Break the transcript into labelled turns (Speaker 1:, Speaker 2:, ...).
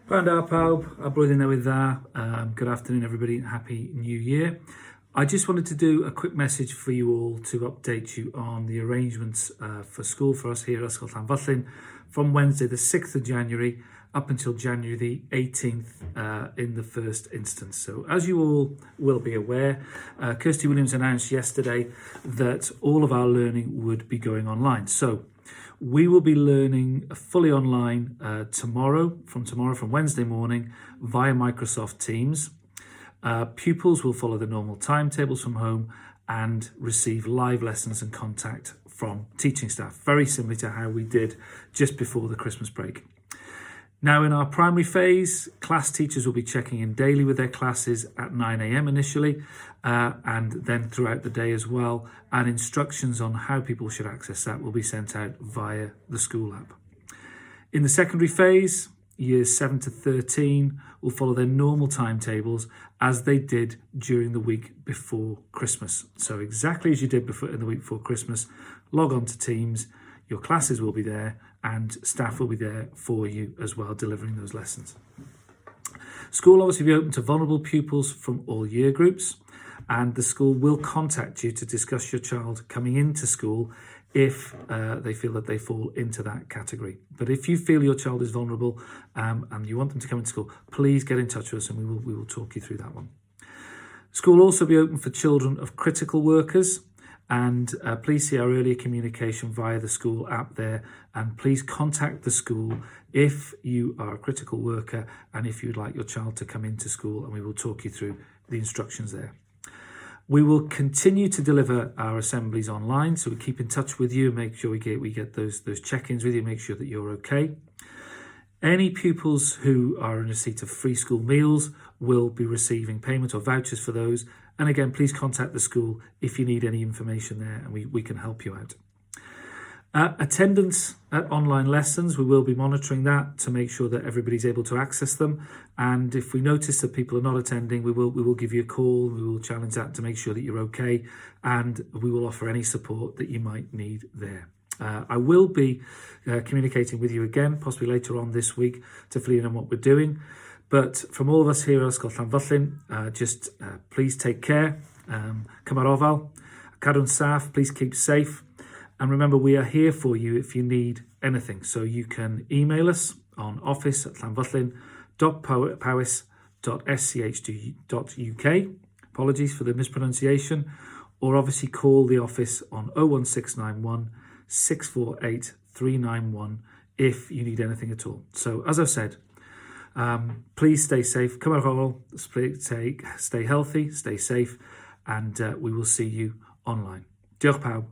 Speaker 1: Gwranda pawb, a blwyddyn newydd dda. Good afternoon everybody, happy new year. I just wanted to do a quick message for you all to update you on the arrangements for school for us here at Ysgol Llanfyllin from Wednesday the 6th of January up until January the 18th in the first instance. So as you all will be aware, Kirsty Williams announced yesterday that all of our learning would be going online. So we will be learning fully online from Wednesday morning via Microsoft Teams. Pupils will follow the normal timetables from home and receive live lessons and contact from teaching staff, very similar to how we did just before the Christmas break. Now in our primary phase, class teachers will be checking in daily with their classes at 9 a.m. initially, and then throughout the day as well, and instructions on how people should access that will be sent out via the school app. In the secondary phase, years 7 to 13 will follow their normal timetables as they did during the week before Christmas. So exactly as you did in the week before Christmas, log on to Teams, your classes will be there and staff will be there for you as well, delivering those lessons. School will obviously be open to vulnerable pupils from all year groups, and the school will contact you to discuss your child coming into school if they feel that they fall into that category. But if you feel your child is vulnerable and you want them to come into school, please get in touch with us and we will talk you through that one. School will also be open for children of critical workers, and please see our earlier communication via the school app there, and please contact the school if you are a critical worker and if you'd like your child to come into school, and we will talk you through the instructions there. We will continue to deliver our assemblies online, so we keep in touch with you and make sure we get those check-ins with you, make sure that you're okay. Any pupils who are in receipt of free school meals will be receiving payment or vouchers for those. And again, please contact the school if you need any information there, and we can help you out. Attendance at online lessons, we will be monitoring that to make sure that everybody's able to access them. And if we notice that people are not attending, we will give you a call. We will challenge that to make sure that you're okay, and we will offer any support that you might need there. I will be communicating with you again, possibly later on this week, to fill in on what we're doing. But from all of us here at Ysgol Llanfyllin, just please take care. Cyma'r ofal, cadw'n saff, please keep safe. And remember, we are here for you if you need anything. So you can email us on office@llanfyllin.powys.sch.uk. Apologies for the mispronunciation. Or obviously call the office on 01691 648 391 if you need anything at all. So as I've said, please stay safe. Cyma'r ofal, stay healthy, stay safe, and we will see you online. Diolch pawb.